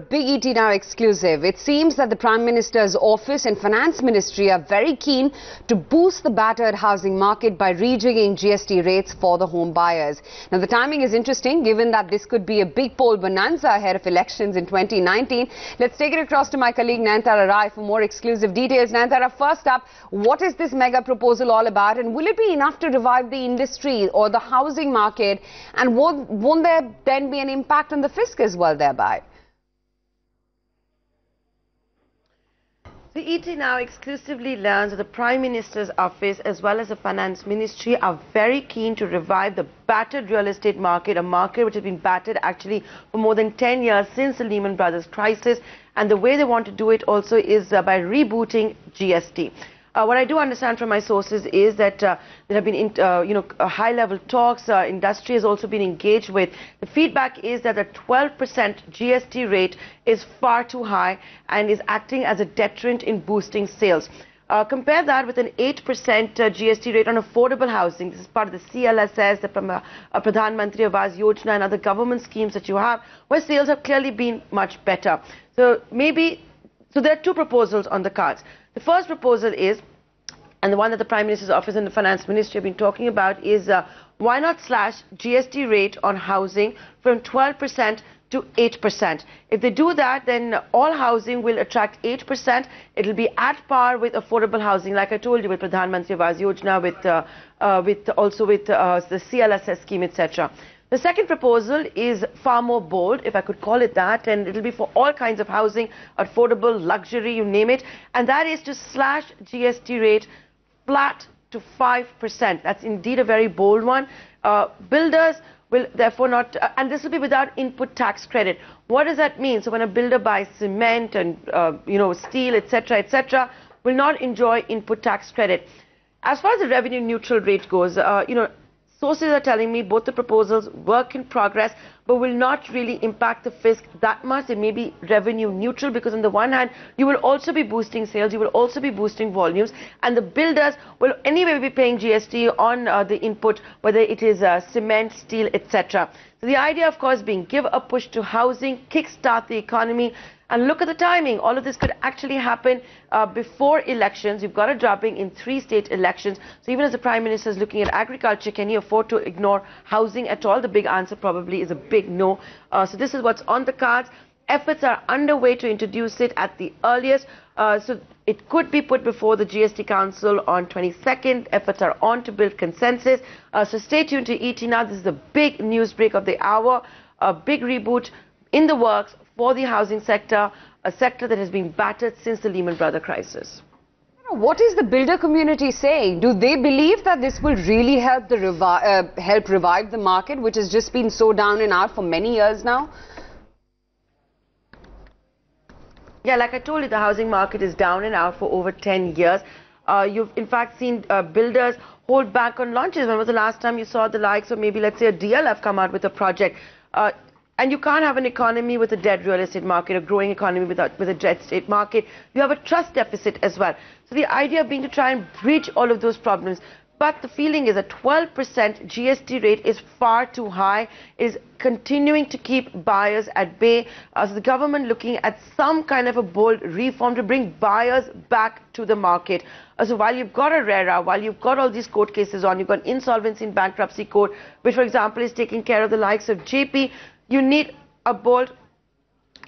big ET Now exclusive. It seems that the Prime Minister's office and Finance Ministry are very keen to boost the battered housing market by rejigging GST rates for the home buyers. Now, the timing is interesting given that this could be a big poll bonanza ahead of elections in 2019. Let's take it across to my colleague Nayanthara Rai for more exclusive details. Nayanthara, first up, what is this mega proposal all about, and will it be enough to revive the industry or the housing market, and won't there then be an impact on the fisc as well thereby? The ET Now exclusively learns that the Prime Minister's office as well as the Finance Ministry are very keen to revive the battered real estate market, a market which has been battered actually for more than 10 years since the Lehman Brothers crisis. And the way they want to do it also is by rebooting GST. What I do understand from my sources is that there have been, high-level talks. Industry has also been engaged with. The feedback is that a 12% GST rate is far too high and is acting as a deterrent in boosting sales. Compare that with an 8% GST rate on affordable housing. This is part of the CLSS, the Pradhan Mantri Awas Yojana and other government schemes that you have, where sales have clearly been much better. So there are two proposals on the cards. The first proposal is, and the one that the Prime Minister's office and the Finance Ministry have been talking about, is why not slash GST rate on housing from 12% to 8%. If they do that, then all housing will attract 8%. It will be at par with affordable housing, like I told you, with Pradhan Mantri Awas Yojana, with the CLSS scheme, etc. The second proposal is far more bold, if I could call it that, and it will be for all kinds of housing, affordable, luxury, you name it, and that is to slash GST rate flat to 5%. That's indeed a very bold one. Builders will therefore not, and this will be without input tax credit. What does that mean? So when a builder buys cement and steel, etc., will not enjoy input tax credit. As far as the revenue neutral rate goes, sources are telling me both the proposals work in progress, but will not really impact the fisc that much. It may be revenue neutral because on the one hand, you will also be boosting sales, you will also be boosting volumes, and the builders will anyway be paying GST on the input, whether it is cement, steel, etc. So the idea, of course, being give a push to housing, kickstart the economy. And look at the timing. All of this could actually happen before elections. You've got a dropping in 3 state elections. So even as the Prime Minister is looking at agriculture, can he afford to ignore housing at all? The big answer probably is a big no. So this is what's on the cards. Efforts are underway to introduce it at the earliest. So it could be put before the GST Council on 22nd. Efforts are on to build consensus. So stay tuned to ET Now. This is the big news break of the hour. A big reboot in the works for the housing sector, a sector that has been battered since the Lehman Brothers crisis. What is the builder community saying? Do they believe that this will really help revive the market, which has just been so down and out for many years now? Yeah, like I told you, the housing market is down and out for over 10 years. You've in fact seen builders hold back on launches. When was the last time you saw the likes of maybe, let's say, a DLF come out with a project? And you can't have an economy with a dead real estate market, a growing economy with a dead state market. You have a trust deficit as well. So the idea being to try and bridge all of those problems. But the feeling is a 12% GST rate is far too high, is continuing to keep buyers at bay. So the government looking at some kind of a bold reform to bring buyers back to the market. So while you've got a RERA, while you've got all these court cases on, you've got insolvency and bankruptcy court, which for example is taking care of the likes of JP, you need a bold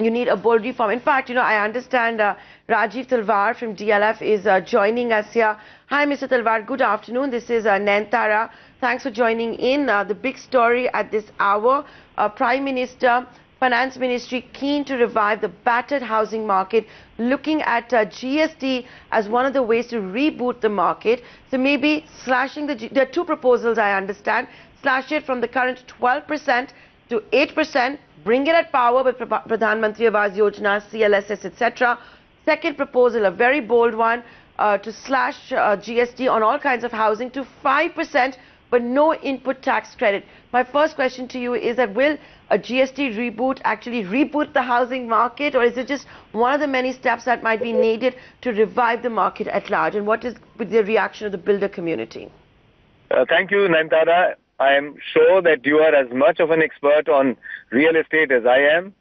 reform. In fact, I understand Rajiv Talwar from DLF is joining us here. Hi, Mr. Talwar. Good afternoon. This is Nayanthara. Thanks for joining in. The big story at this hour, Prime Minister, Finance Ministry keen to revive the battered housing market, looking at GST as one of the ways to reboot the market. So maybe slashing there are two proposals, I understand. Slash it from the current 12% to 8%, bring it at power with Pradhan Mantri Awas Yojana, CLSS, etc. Second proposal, a very bold one, to slash GST on all kinds of housing to 5%, but no input tax credit. My first question to you is that will a GST reboot actually reboot the housing market, or is it just one of the many steps that might be needed to revive the market at large? And what is the reaction of the builder community? Thank you, Nayanthara. I am sure that you are as much of an expert on real estate as I am.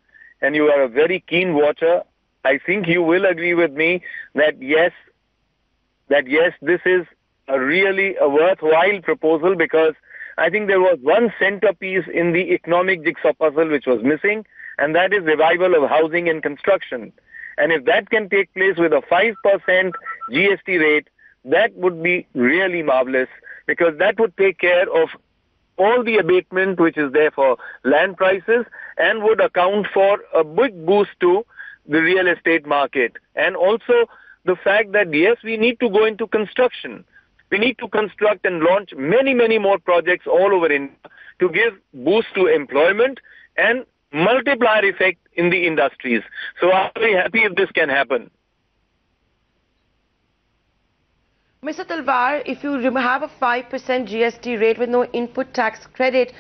and you are a very keen watcher, I think you will agree with me that yes, this is a worthwhile proposal, because I think there was one centerpiece in the economic jigsaw puzzle which was missing, and that is revival of housing and construction. And if that can take place with a 5% GST rate, that would be really marvelous, because that would take care of all the abatement which is there for land prices and would account for a big boost to the real estate market. And also the fact that yes, we need to go into construction. We need to construct and launch many, many more projects all over India to give boost to employment and multiplier effect in the industries. So I'm very happy if this can happen. Mr. Talwar, if you have a 5% GST rate with no input tax credit,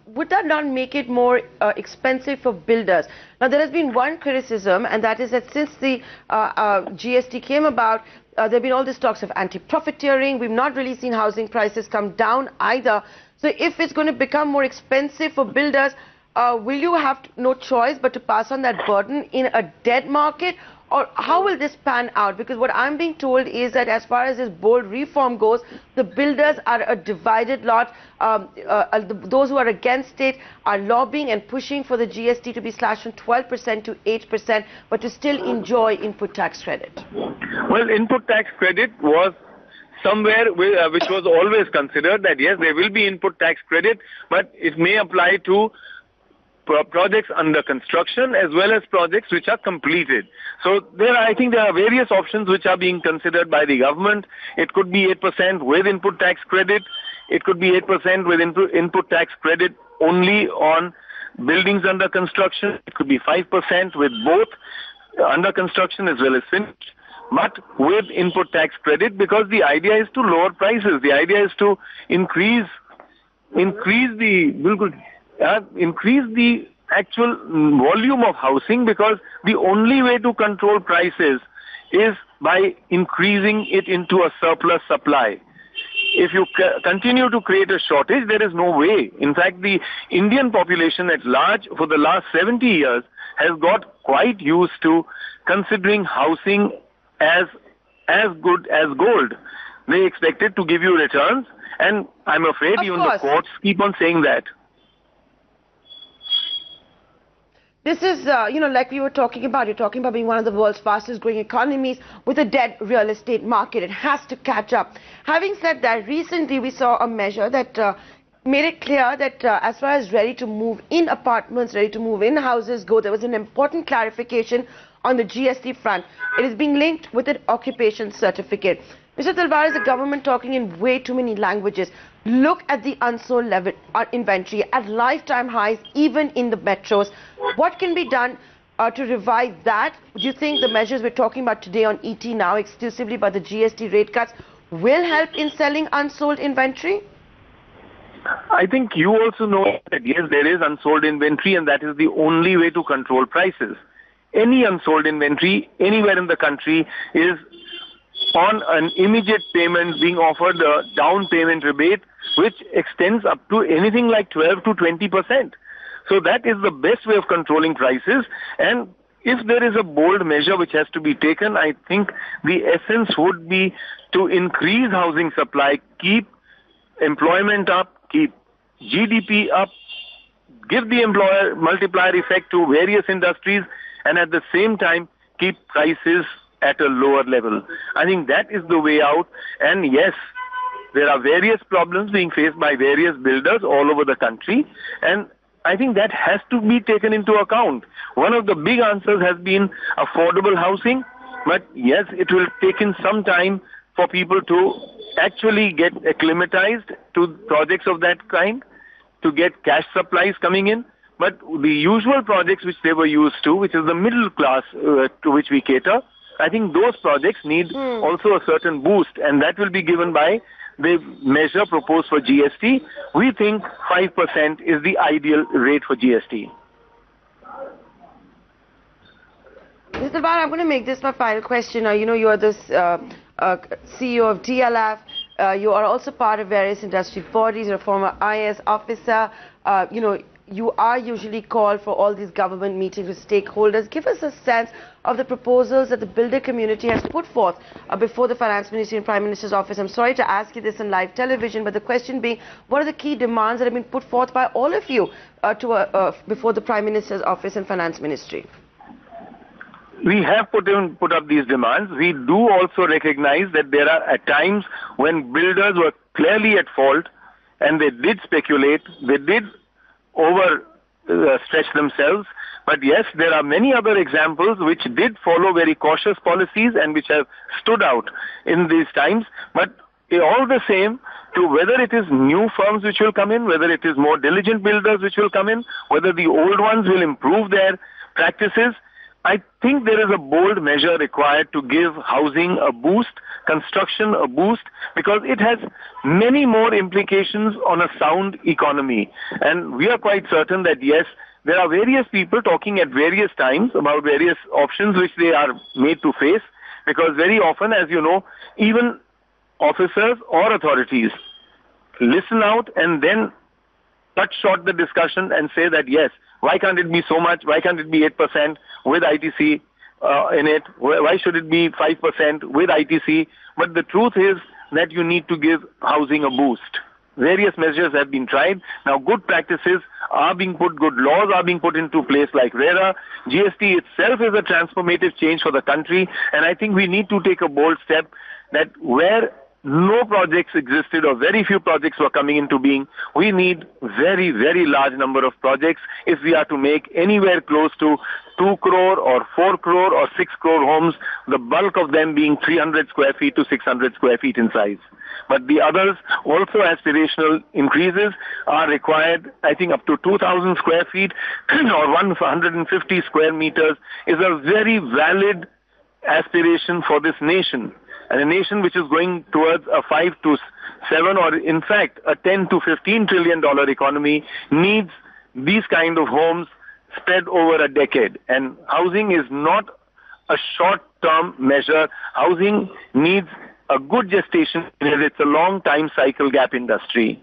would that not make it more expensive for builders? Now, there has been one criticism, and that is that since the GST came about, there have been all these talks of anti-profiteering. We've not really seen housing prices come down either. So if it's going to become more expensive for builders, will you have no choice but to pass on that burden in a dead market? Or how will this pan out? Because what I'm being told is that as far as this bold reform goes, the builders are a divided lot. Those who are against it are lobbying and pushing for the GST to be slashed from 12% to 8%, but to still enjoy input tax credit. Well, input tax credit was somewhere which was always considered that yes, there will be input tax credit, but it may apply to projects under construction as well as projects which are completed. So I think there are various options which are being considered by the government. It could be 8% with input tax credit. It could be 8% with input tax credit only on buildings under construction. It could be 5% with both under construction as well as finished, but with input tax credit, because the idea is to lower prices. The idea is to increase the actual volume of housing, because the only way to control prices is by increasing it into a surplus supply. If you continue to create a shortage, there is no way. In fact, the Indian population at large for the last 70 years has got quite used to considering housing as good as gold. They expect it to give you returns, and I'm afraid even the courts keep on saying that. This is, like we were talking about, you're talking about being one of the world's fastest growing economies with a dead real estate market. It has to catch up. Having said that, recently we saw a measure that made it clear that as far as ready to move in apartments, ready to move in houses go, there was an important clarification on the GST front. It is being linked with an occupation certificate. Mr. Talwar, is the government talking in way too many languages? Look at the unsold level inventory at lifetime highs, even in the metros. What can be done to revive that? Do you think the measures we're talking about today on ET now, exclusively by the GST rate cuts, will help in selling unsold inventory? I think you also know that yes, there is unsold inventory, and that is the only way to control prices. Any unsold inventory anywhere in the country is on an immediate payment, being offered a down payment rebate which extends up to anything like 12 to 20%. So that is the best way of controlling prices. And if there is a bold measure which has to be taken, I think the essence would be to increase housing supply, keep employment up, keep GDP up, give the employer multiplier effect to various industries, and at the same time keep prices at a lower level. I think that is the way out. And yes, there are various problems being faced by various builders all over the country, and I think that has to be taken into account. One of the big answers has been affordable housing, but yes, it will take in some time for people to actually get acclimatized to projects of that kind, to get cash supplies coming in. But the usual projects which they were used to, which is the middle class to which we cater, I think those projects need also a certain boost, and that will be given by the measure proposed for GST. We think 5% is the ideal rate for GST. Mr. Talwar, I'm going to make this my final question. You are the CEO of DLF. You are also part of various industry bodies. You're a former IAS officer. you are usually called for all these government meetings with stakeholders. Give us a sense of the proposals that the builder community has put forth before the Finance Ministry and Prime Minister's office. I'm sorry to ask you this on live television, but the question being, what are the key demands that have been put forth by all of you before the Prime Minister's office and Finance Ministry? We have put up these demands. We do also recognize that there are at times when builders were clearly at fault and they did speculate, they did stretch themselves. But yes, there are many other examples which did follow very cautious policies and which have stood out in these times. But all the same, to whether it is new firms which will come in, whether it is more diligent builders which will come in, whether the old ones will improve their practices, I think there is a bold measure required to give housing a boost, construction a boost, because it has many more implications on a sound economy. And we are quite certain that, yes, there are various people talking at various times about various options which they are made to face, because very often, as you know, even officers or authorities listen out and then cut short the discussion and say that, yes, why can't it be so much? Why can't it be 8% with ITC in it? Why should it be 5% with ITC? But the truth is that you need to give housing a boost. Various measures have been tried. Now, good practices are being put, good laws are being put into place like RERA. GST itself is a transformative change for the country. And I think we need to take a bold step that where no projects existed or very few projects were coming into being, we need very, very large number of projects if we are to make anywhere close to 2 crore or 4 crore or 6 crore homes, the bulk of them being 300 square feet to 600 square feet in size. But the others, also aspirational increases are required. I think up to 2,000 square feet or 150 square meters is a very valid aspiration for this nation. And a nation which is going towards a 5 to 7 or in fact a 10 to 15 trillion dollar economy needs these kind of homes spread over a decade. And housing is not a short-term measure. Housing needs a good gestation period. It's a long time cycle gap industry.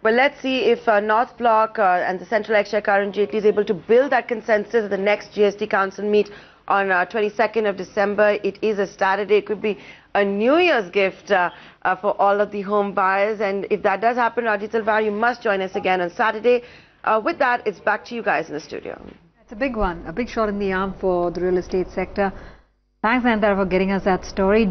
Well, let's see if North Block and the Central Exchequer and Jaitley is able to build that consensus at the next GST Council meet on 22nd of December. It is a Saturday. It could be a New Year's gift for all of the home buyers. And if that does happen, Rajit Talwar, you must join us again on Saturday. With that, it's back to you guys in the studio. It's a big one, a big shot in the arm for the real estate sector. Thanks, Nandar, for getting us that story.